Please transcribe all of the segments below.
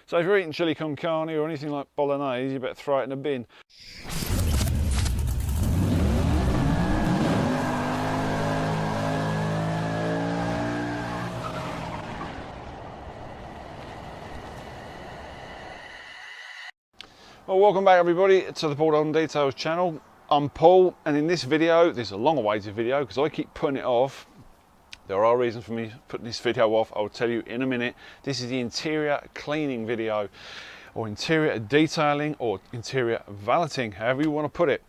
So if you're eating chili con carne or anything like bolognese, you better throw it in a bin. Well, welcome back everybody to the Dolden Details channel. I'm Paul, and in this video, this is a long-awaited video because I keep putting it off. There are reasons for me putting this video off. I'll tell you in a minute. This is the interior cleaning video, or interior detailing, or interior valeting, however you want to put it.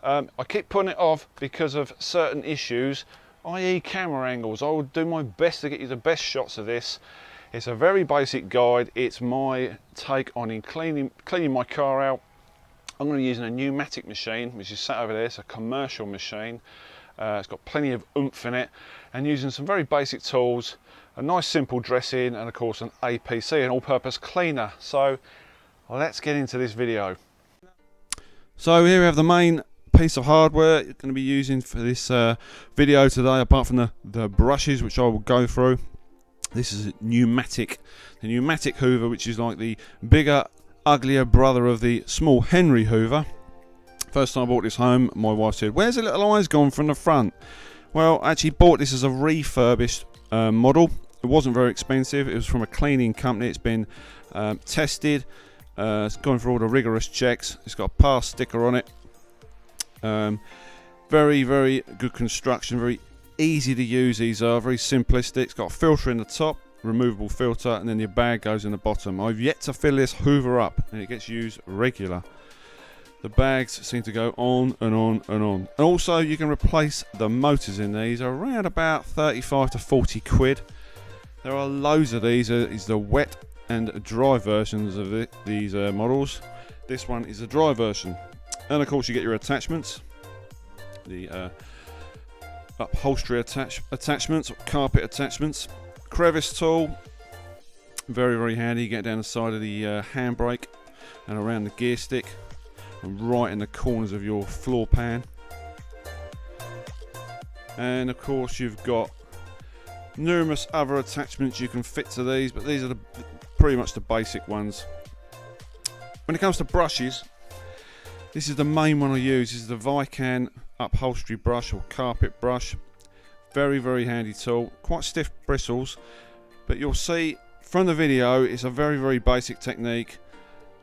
I keep putting it off because of certain issues, i.e. camera angles. I will do my best to get you the best shots of this. It's a very basic guide. It's my take on cleaning my car out. I'm going to be using a pneumatic machine, which is sat over there. It's a commercial machine. It's got plenty of oomph in it, and using some very basic tools, a nice simple dressing, and of course an APC, an all-purpose cleaner. So let's get into this video. So here we have the main piece of hardware you're going to be using for this video today, apart from the brushes, which I will go through. This is the pneumatic Hoover, which is like the bigger, uglier brother of the small Henry Hoover. First time I bought this home, my wife said, "Where's the little eyes gone from the front?" Well, I actually bought this as a refurbished model. It wasn't very expensive. It was from a cleaning company. It's been tested. It's gone through all the rigorous checks. It's got a pass sticker on it. Very, very good construction. Very easy to use. These are very simplistic. It's got a filter in the top, removable filter, and then your bag goes in the bottom. I've yet to fill this Hoover up, and it gets used regular. The bags seem to go on and on and on. And also you can replace the motors in these, around about 35 to 40 quid. There are loads of these. Is the wet and dry versions of these models. This one is the dry version. And of course you get your attachments. The upholstery attachments, or carpet attachments. Crevice tool, very, very handy. You get down the side of the handbrake and around the gear stick, and right in the corners of your floor pan. And of course you've got numerous other attachments you can fit to these, but these are pretty much the basic ones. When it comes to brushes, this is the main one I use. This is the Vican upholstery brush, or carpet brush. Very, very handy tool. Quite stiff bristles, but you'll see from the video it's a very, very basic technique.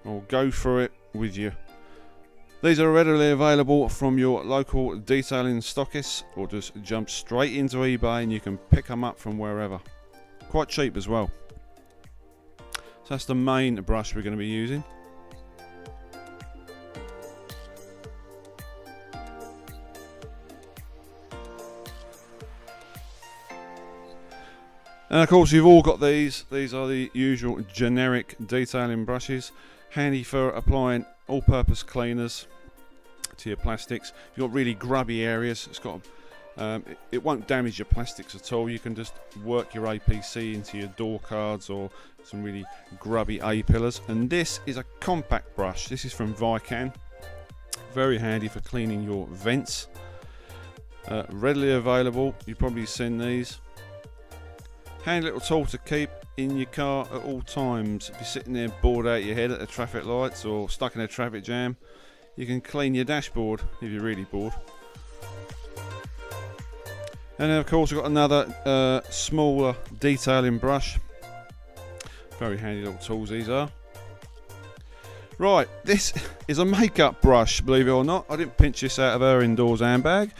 I'll go through it with you. These are readily available from your local detailing stockists, or just jump straight into eBay and you can pick them up from wherever. Quite cheap as well. So that's the main brush we're going to be using. And of course you've all got these. These are the usual generic detailing brushes, handy for applying all-purpose cleaners to your plastics. If you've got really grubby areas, it's got it won't damage your plastics at all. You can just work your APC into your door cards or some really grubby A-pillars. And this is a compact brush. This is from Vican. Very handy for cleaning your vents. Readily available. You've probably seen these. Handy little tool to keep in your car at all times. If you're sitting there bored out your head at the traffic lights or stuck in a traffic jam, you can clean your dashboard if you're really bored. And then of course we've got another smaller detailing brush. Very handy little tools these are. Right, this is a makeup brush, believe it or not. I didn't pinch this out of her indoors handbag.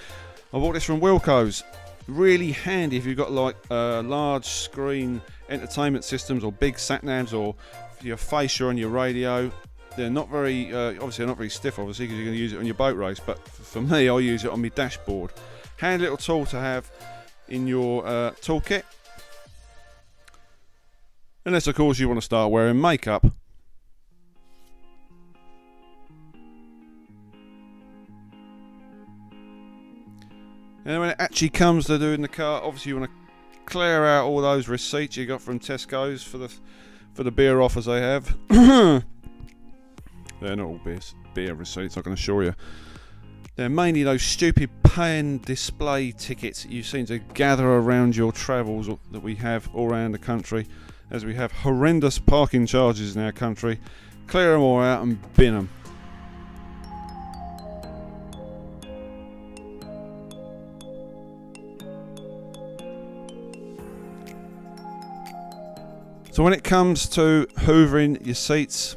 I bought this from Wilko's. Really handy if you've got like large screen entertainment systems, or big sat-navs, or your fascia on your radio. They're not very, obviously they're not very stiff, obviously, because you're going to use it on your boat race, but for me, I use it on my dashboard. Handy little tool to have in your toolkit. Unless, of course, you want to start wearing makeup. And when it actually comes to doing the car, obviously you want to clear out all those receipts you got from Tesco's for the beer offers they have. They're not all beer receipts, I can assure you. They're mainly those stupid pen display tickets that you seem to gather around your travels that we have all around the country. as we have horrendous parking charges in our country. Clear them all out and bin them. So when it comes to hoovering your seats,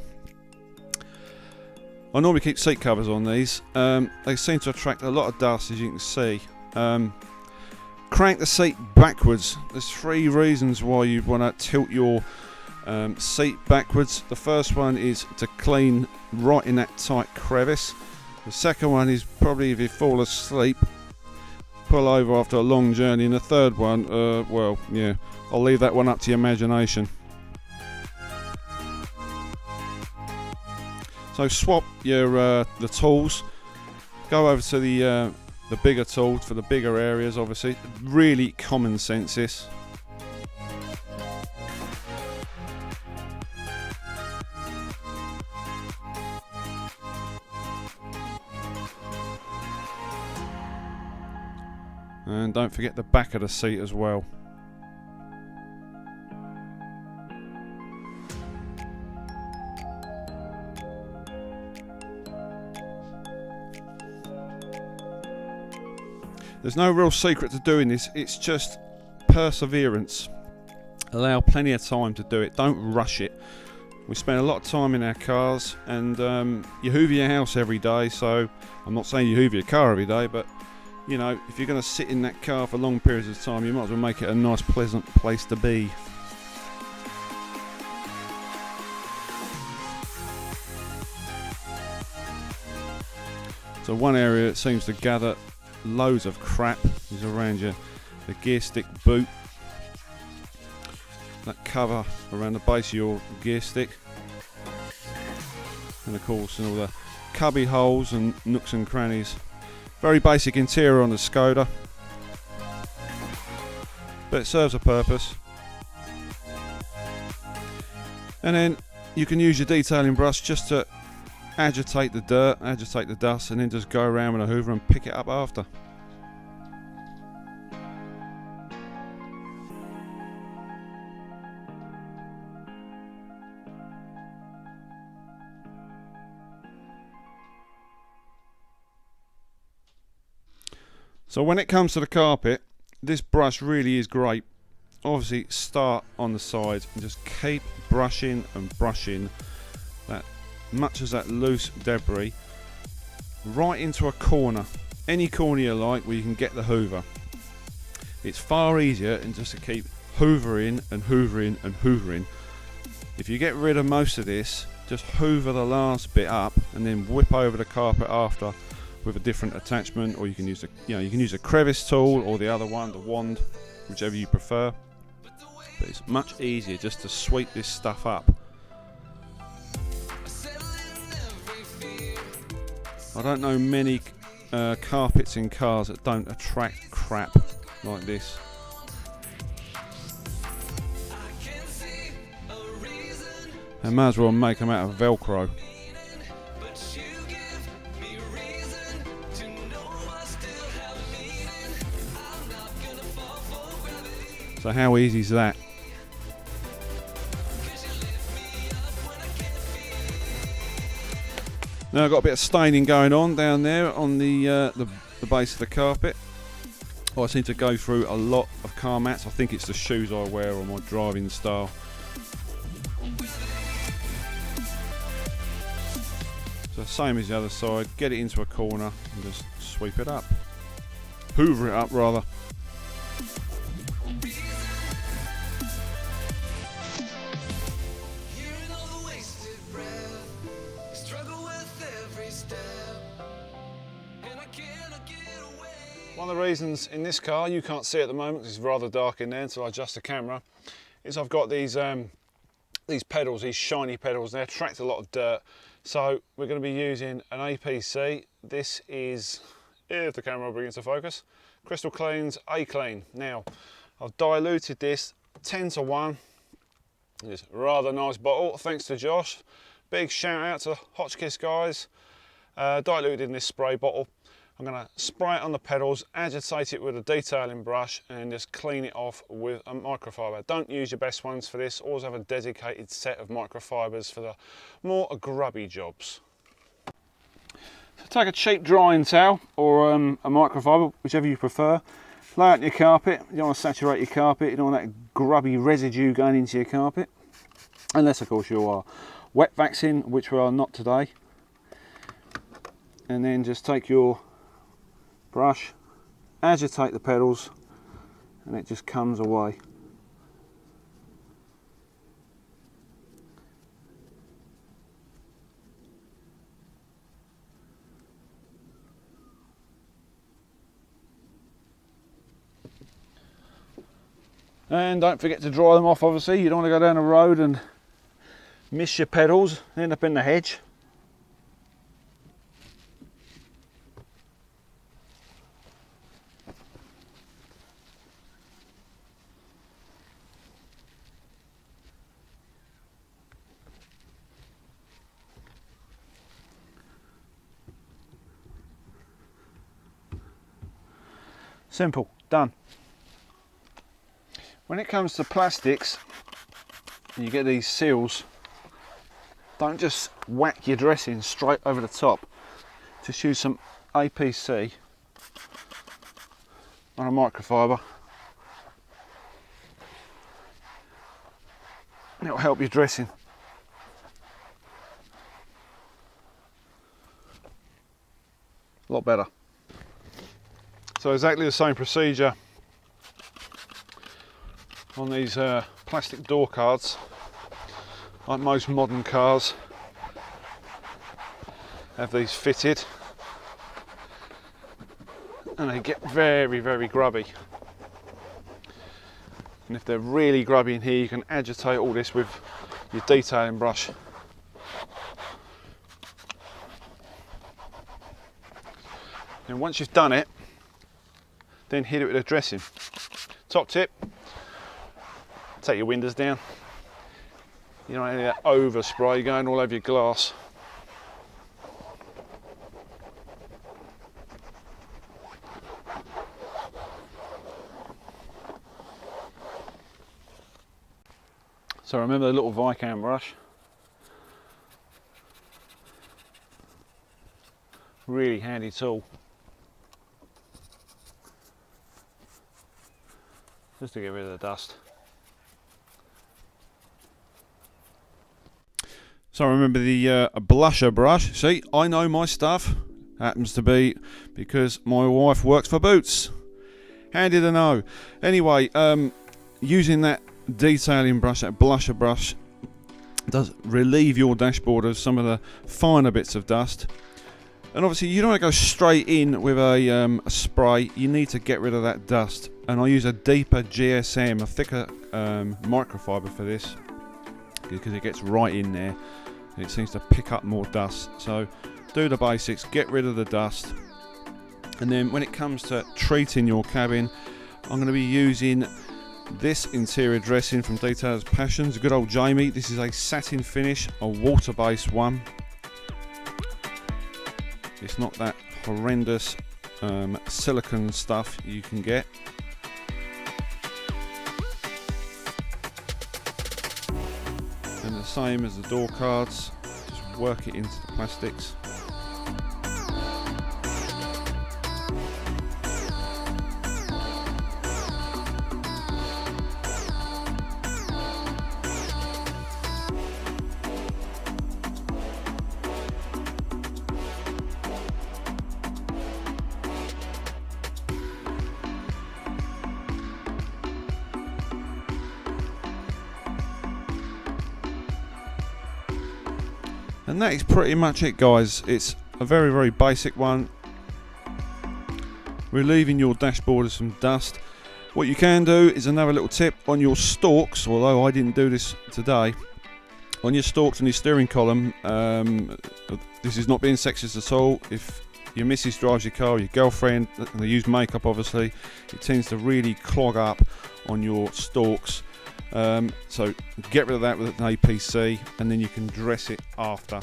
I normally keep seat covers on these. They seem to attract a lot of dust, as you can see. Crank the seat backwards. There's 3 reasons why you'd want to tilt your seat backwards. The first one is to clean right in that tight crevice. The second one is probably if you fall asleep, pull over after a long journey. And the third one, well, yeah, I'll leave that one up to your imagination. So swap your the tools. Go over to the bigger tools for the bigger areas. Obviously, really common sense this. And don't forget the back of the seat as well. There's no real secret to doing this, it's just perseverance. Allow plenty of time to do it, don't rush it. We spend a lot of time in our cars, and you hoover your house every day, so I'm not saying you hoover your car every day, but you know, if you're going to sit in that car for long periods of time, you might as well make it a nice pleasant place to be. So one area that seems to gather loads of crap is around the gear stick boot, that cover around the base of your gear stick, and of course in all the cubby holes and nooks and crannies. Very basic interior on the Skoda, but it serves a purpose. And then you can use your detailing brush just to agitate the dirt, agitate the dust, and then just go around with a hoover and pick it up after. So when it comes to the carpet, this brush really is great. Obviously start on the sides and just keep brushing and brushing that much as that loose debris right into a corner, any corner you like where you can get the hoover. It's far easier than just to keep hoovering and hoovering and hoovering. If you get rid of most of this, just hoover the last bit up and then whip over the carpet after with a different attachment, or you can use a crevice tool or the other one, the wand, whichever you prefer. But it's much easier just to sweep this stuff up. I don't know many carpets in cars that don't attract crap like this. I might as well make them out of Velcro. So how easy is that? Now I've got a bit of staining going on down there on the base of the carpet. I seem to go through a lot of car mats. I think it's the shoes I wear or my driving style. So same as the other side, get it into a corner and just sweep it up. Hoover it up rather. One of the reasons in this car, you can't see at the moment because it's rather dark in there until I adjust the camera, is I've got these pedals, these shiny pedals. They attract a lot of dirt. So we're going to be using an APC. This is, if the camera will bring into focus, Crystal Clean's A-Clean. Now, I've diluted this 10:1. This rather nice bottle, thanks to Josh. Big shout out to the Hotchkiss guys. Diluted in this spray bottle. I'm going to spray it on the pedals, agitate it with a detailing brush, and just clean it off with a microfiber. Don't use your best ones for this. Always have a dedicated set of microfibers for the more grubby jobs. So take a cheap drying towel or a microfiber, whichever you prefer. Lay out on your carpet. You don't want to saturate your carpet. You don't want that grubby residue going into your carpet. Unless, of course, you are wet vaxing, which we are not today. And then just take your brush, agitate the pedals, and it just comes away. And don't forget to dry them off, obviously. You don't want to go down the road and miss your pedals, end up in the hedge. Simple, done. When it comes to plastics, you get these seals, don't just whack your dressing straight over the top. Just use some APC on a microfiber. It'll help your dressing. A lot better. So exactly the same procedure on these plastic door cards, like most modern cars have these fitted, and they get very, very grubby. And if they're really grubby in here, you can agitate all this with your detailing brush. And once you've done it, then hit it with a dressing. Top tip, take your windows down. You don't want any of that overspray going all over your glass. So remember the little Vicam brush. Really handy tool. Just to get rid of the dust. So remember the blusher brush. See, I know my stuff. Happens to be because my wife works for Boots. Handy to know. Anyway, using that detailing brush, that blusher brush, does relieve your dashboard of some of the finer bits of dust. And obviously you don't want to go straight in with a spray. You need to get rid of that dust. And I use a deeper GSM, a thicker microfiber for this, because it gets right in there. And it seems to pick up more dust. So do the basics, get rid of the dust. And then when it comes to treating your cabin, I'm going to be using this interior dressing from Detailers Passions, good old Jamie. This is a satin finish, a water-based one. It's not that horrendous silicone stuff you can get. And the same as the door cards, just work it into the plastics. And that is pretty much it, guys. It's a very, very basic one. Relieving your dashboard of some dust. What you can do is another little tip on your stalks, although I didn't do this today. On your stalks and your steering column, this is not being sexist at all. If your missus drives your car, or your girlfriend, and they use makeup obviously, it tends to really clog up on your stalks. So get rid of that with an APC, and then you can dress it after.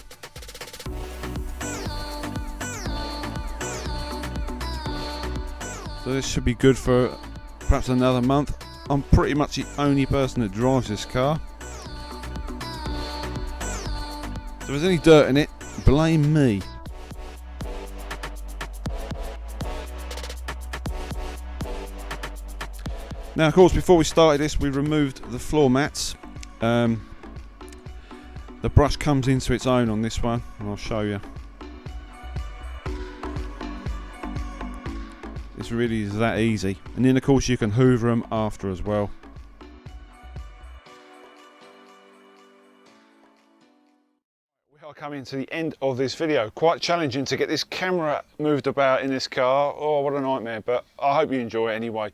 So this should be good for perhaps another month. I'm pretty much the only person that drives this car. So if there's any dirt in it, blame me. Now of course before we started this we removed the floor mats. The brush comes into its own on this one and I'll show you. This really is that easy, and then of course you can hoover them after as well. We are coming to the end of this video. Quite challenging to get this camera moved about in this car. Oh, what a nightmare, but I hope you enjoy it anyway.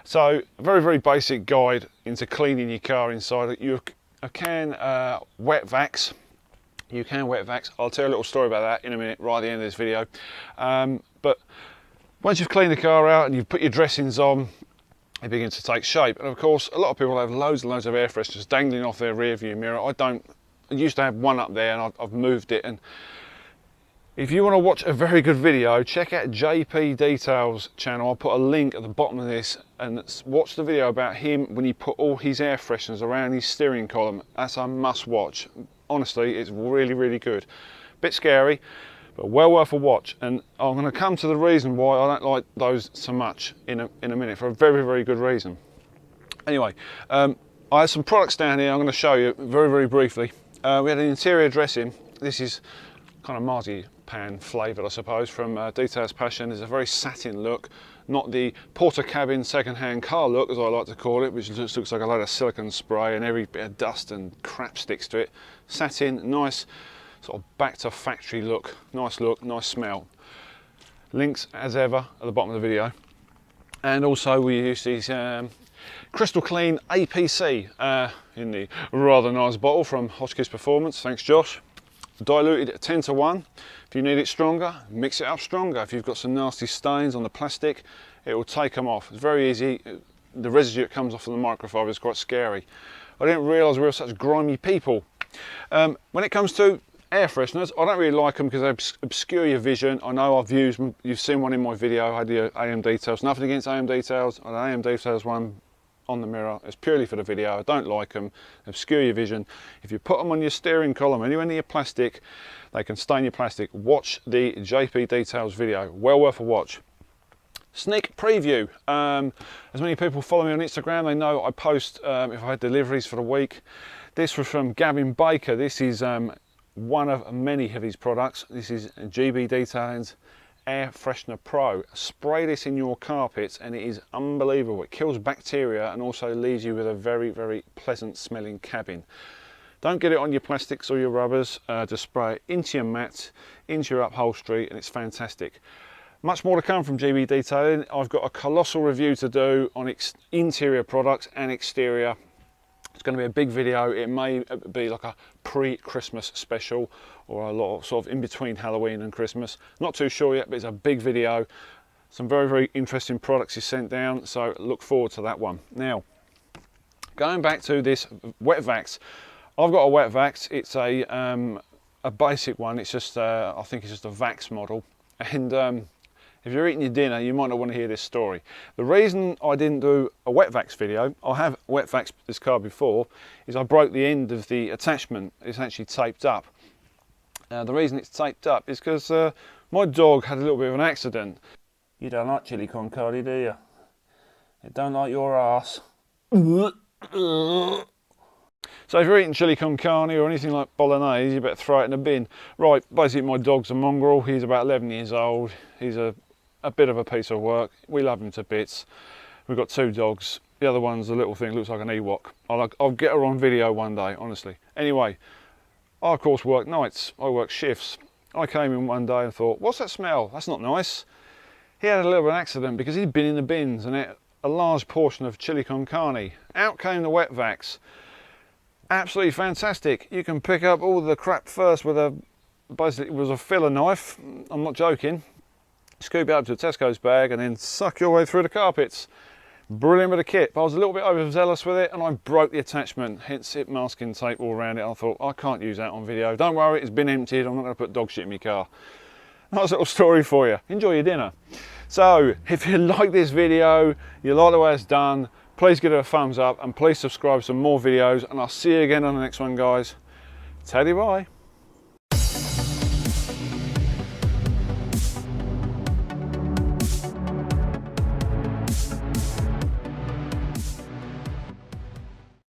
So a very basic guide into cleaning your car inside. You can wet vacs. You can wet vacs. I'll tell you a little story about that in a minute, right at the end of this video. But once you've cleaned the car out and you've put your dressings on, it begins to take shape. And of course, a lot of people have loads and loads of air fresheners dangling off their rear view mirror. I don't. I used to have one up there and I've moved it. And if you want to watch a very good video, check out JP Details channel. I'll put a link at the bottom of this and watch the video about him when he put all his air fresheners around his steering column. That's a must watch. Honestly, it's really good. Bit scary, but well worth a watch. And I'm going to come to the reason why I don't like those so much in a minute, for a very good reason. Anyway, I have some products down here I'm going to show you very briefly. We had an interior dressing. This is kind of marzipan flavoured, I suppose, from Details Passion. It's a very satin look, not the porter cabin second-hand car look, as I like to call it, which just looks like a load of silicone spray and every bit of dust and crap sticks to it. Satin, nice, sort of back to factory look, nice smell. Links, as ever, at the bottom of the video. And also we use these Crystal Clean APC in the rather nice bottle from Hotchkiss Performance. Thanks, Josh. Diluted at 10 to 1. If you need it stronger, mix it up stronger. If you've got some nasty stains on the plastic, it will take them off. It's very easy. The residue that comes off of the microfiber is quite scary. I didn't realise we were such grimy people. When it comes to air fresheners, I don't really like them because they obscure your vision. I know you've seen one in my video. I had the AM Details. Nothing against AM Details. I had an AM Details one on the mirror. It's purely for the video. I don't like them. They obscure your vision. If you put them on your steering column, anywhere near plastic, they can stain your plastic. Watch the JP Details video. Well worth a watch. Sneak preview. As many people follow me on Instagram, they know I post if I had deliveries for the week. This was from Gavin Baker. This is one of many of his products. This is GB Detailing's Air Freshener Pro. Spray this in your carpets and it is unbelievable. It kills bacteria and also leaves you with a very pleasant smelling cabin. Don't get it on your plastics or your rubbers. Just spray it into your mats, into your upholstery, and it's fantastic. Much more to come from GB Detailing. I've got a colossal review to do on interior products and exterior. It's going to be a big video. It may be like a pre-Christmas special or a lot of sort of in between Halloween and Christmas. Not too sure yet, but it's a big video. Some very interesting products is sent down, so look forward to that one. Now, going back to this wet vacs, I've got a wet vacs. It's a basic one. It's just I think it's just a vacs model, and if you're eating your dinner, you might not want to hear this story. The reason I didn't do a wet vacs video, I have wet vacs this car before, is I broke the end of the attachment. It's actually taped up. The reason it's taped up is because my dog had a little bit of an accident. You don't like chili con carne, do you? It don't like your ass. So if you're eating chili con carne or anything like bolognese, you better throw it in a bin. Right, basically my dog's a mongrel. He's about 11 years old. He's a bit of a piece of work. We love him to bits. We've got 2 dogs. The other one's a little thing, looks like an Ewok. I'll get her on video one day, honestly. Anyway, I of course work nights. I work shifts. I came in one day and thought, what's that smell? That's not nice. He had a little bit of an accident because he'd been in the bins and ate a large portion of chili con carne. Out came the wet vacs. Absolutely fantastic. You can pick up all the crap first with basically it was a filler knife. I'm not joking. Scoop it up to a Tesco's bag and then suck your way through the carpets. Brilliant bit of kit, but I was a little bit overzealous with it and I broke the attachment, hence it masking tape all around it. I thought, I can't use that on video. Don't worry, it's been emptied. I'm not going to put dog shit in my car. Nice little story for you. Enjoy your dinner. So if you like this video, you like the way it's done, please give it a thumbs up and please subscribe for some more videos, and I'll see you again on the next one, guys. Teddy bye.